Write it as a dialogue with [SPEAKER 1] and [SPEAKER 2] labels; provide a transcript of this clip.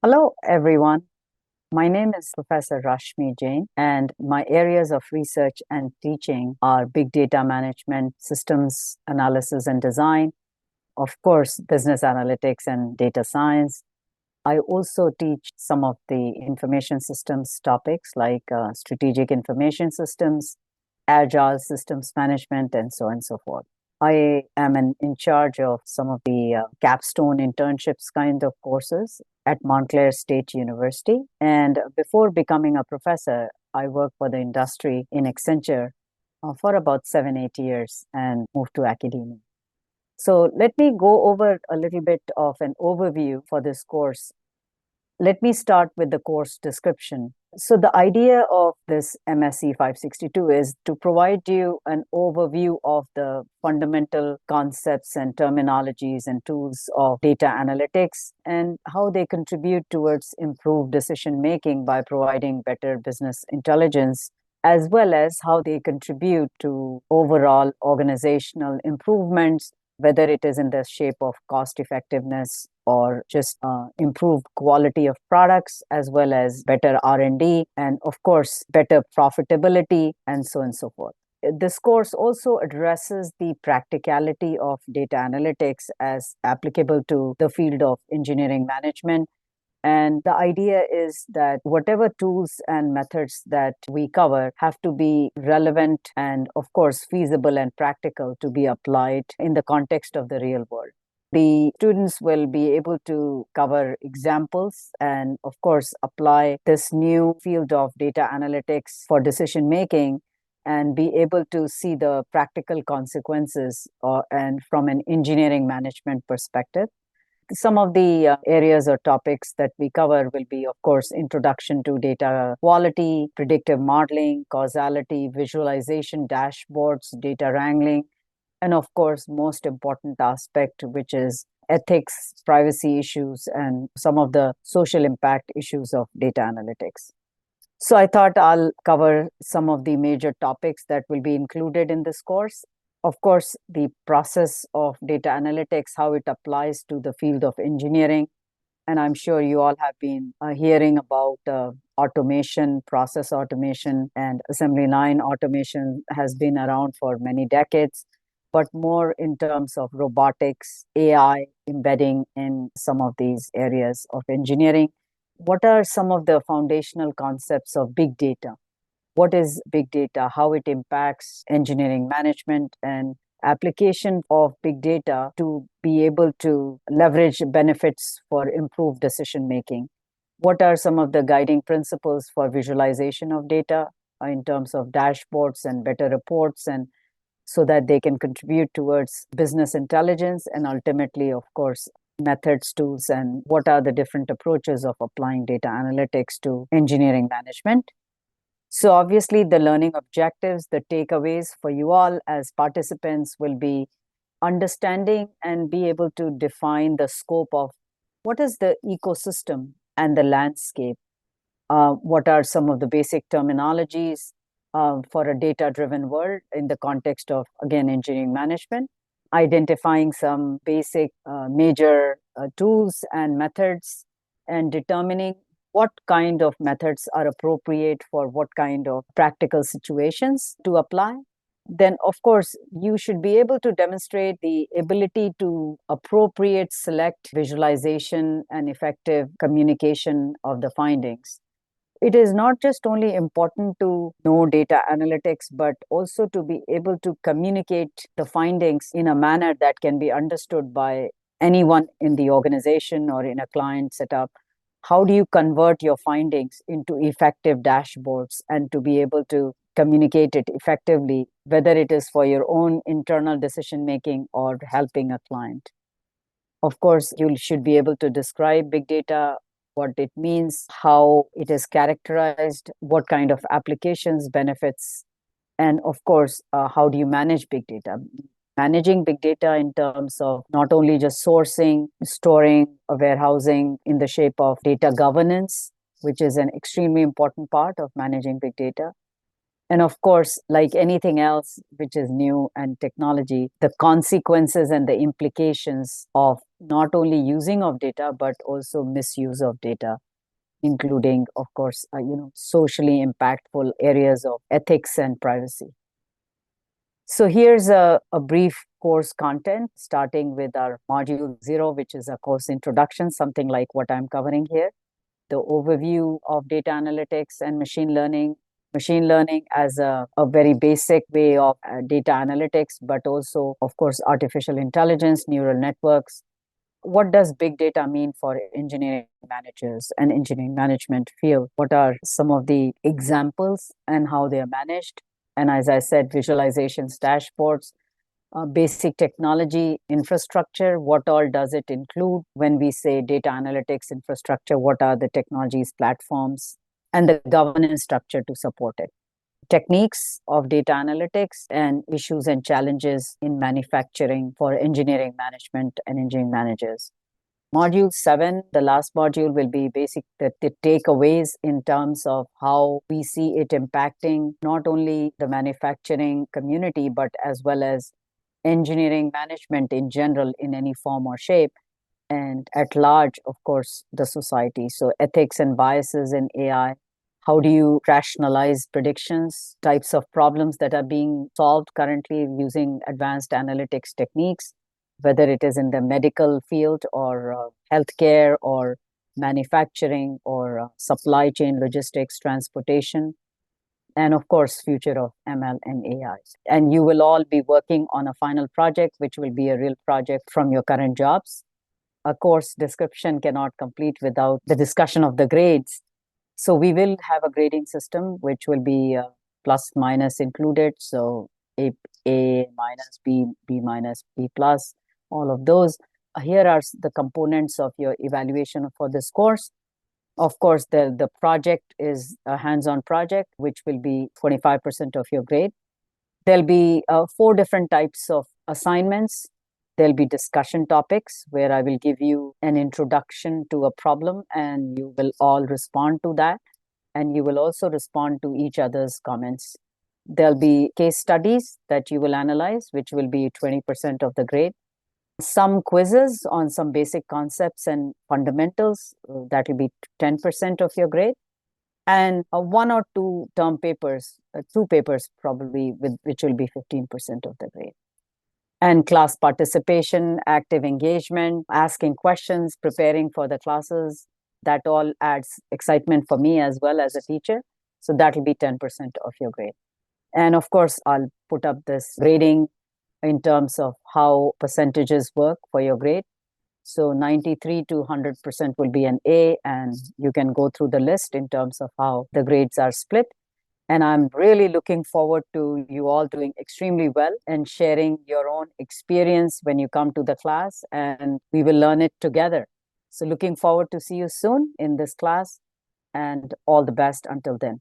[SPEAKER 1] Hello, everyone. My name is Professor Rashmi Jain, and my areas of research and teaching are big data management, systems analysis and design, of course, business analytics and data science. I also teach some of the information systems topics like strategic information systems, agile systems management, and so on and so forth. I am in charge of some of the capstone internships kind of courses at Montclair State University. And before becoming a professor, I worked for the industry in Accenture for about 7, 8 years and moved to academia. So let me go over a little bit of an overview for this course. Let me start with the course description. So the idea of this MSE 562 is to provide you an overview of the fundamental concepts and terminologies and tools of data analytics and how they contribute towards improved decision making by providing better business intelligence, as well as how they contribute to overall organizational improvements, whether it is in the shape of cost effectiveness or just improved quality of products, as well as better R&D, and of course better profitability, and so on and so forth. This course also addresses the practicality of data analytics as applicable to the field of engineering management. And the idea is that whatever tools and methods that we cover have to be relevant and, of course, feasible and practical to be applied in the context of the real world. The students will be able to cover examples and, of course, apply this new field of data analytics for decision making and be able to see the practical consequences and from an engineering management perspective. Some of the areas or topics that we cover will be, of course, introduction to data quality, predictive modeling, causality, visualization, dashboards, data wrangling, and of course, most important aspect, which is ethics, privacy issues, and some of the social impact issues of data analytics. So I thought I'll cover some of the major topics that will be included in this course. Of course, the process of data analytics, how it applies to the field of engineering. And I'm sure you all have been hearing about automation, process automation, and assembly line automation has been around for many decades, but more in terms of robotics, AI embedding in some of these areas of engineering. What are some of the foundational concepts of big data? What is big data, how it impacts engineering management, and application of big data to be able to leverage benefits for improved decision making. What are some of the guiding principles for visualization of data in terms of dashboards and better reports, and so that they can contribute towards business intelligence, and ultimately, of course, methods, tools, and what are the different approaches of applying data analytics to engineering management. So obviously the learning objectives, the takeaways for you all as participants will be understanding and be able to define the scope of what is the ecosystem and the landscape. What are some of the basic terminologies for a data-driven world in the context of, again, engineering management, identifying some basic major tools and methods, and determining what kind of methods are appropriate for what kind of practical situations to apply. Then, of course, you should be able to demonstrate the ability to appropriate select visualization and effective communication of the findings. It is not just only important to know data analytics, but also to be able to communicate the findings in a manner that can be understood by anyone in the organization or in a client setup. How do you convert your findings into effective dashboards and to be able to communicate it effectively, whether it is for your own internal decision making or helping a client? Of course, you should be able to describe big data, what it means, how it is characterized, what kind of applications, benefits, and of course, how do you manage big data? Managing big data in terms of not only just sourcing, storing, warehousing in the shape of data governance, which is an extremely important part of managing big data. And of course, like anything else which is new and technology, the consequences and the implications of not only using of data, but also misuse of data, including, of course, socially impactful areas of ethics and privacy. So here's a brief course content, starting with our module 0, which is a course introduction, something like what I'm covering here. The overview of data analytics and machine learning as a very basic way of data analytics, but also, of course, artificial intelligence, neural networks. What does big data mean for engineering managers and engineering management field? What are some of the examples and how they are managed? And as I said, visualizations, dashboards, basic technology infrastructure. What all does it include when we say data analytics infrastructure? What are the technologies, platforms, and the governance structure to support it? Techniques of data analytics and issues and challenges in manufacturing for engineering management and engineering managers. Module 7, the last module, will be the takeaways in terms of how we see it impacting not only the manufacturing community, but as well as engineering management in general in any form or shape, and at large, of course, the society. So ethics and biases in AI. How do you rationalize predictions, types of problems that are being solved currently using advanced analytics techniques, whether it is in the medical field or healthcare or manufacturing or supply chain logistics, transportation, and of course, future of ML and AI. And you will all be working on a final project, which will be a real project from your current jobs. A course description cannot complete without the discussion of the grades. So we will have a grading system, which will be plus minus included. So A minus, B minus, B plus, all of those. Here are the components of your evaluation for this course. Of course, the project is a hands-on project, which will be 25% of your grade. There'll be 4 different types of assignments. There'll be discussion topics where I will give you an introduction to a problem and you will all respond to that. And you will also respond to each other's comments. There'll be case studies that you will analyze, which will be 20% of the grade. Some quizzes on some basic concepts and fundamentals, that will be 10% of your grade. And 1 or 2 term papers, 2 papers probably, which will be 15% of the grade. And class participation, active engagement, asking questions, preparing for the classes, that all adds excitement for me as well as a teacher. So that will be 10% of your grade. And of course, I'll put up this grading in terms of how percentages work for your grade. So 93 to 100% will be an A, and you can go through the list in terms of how the grades are split. And I'm really looking forward to you all doing extremely well and sharing your own experience when you come to the class, and we will learn it together. So looking forward to see you soon in this class, and all the best until then.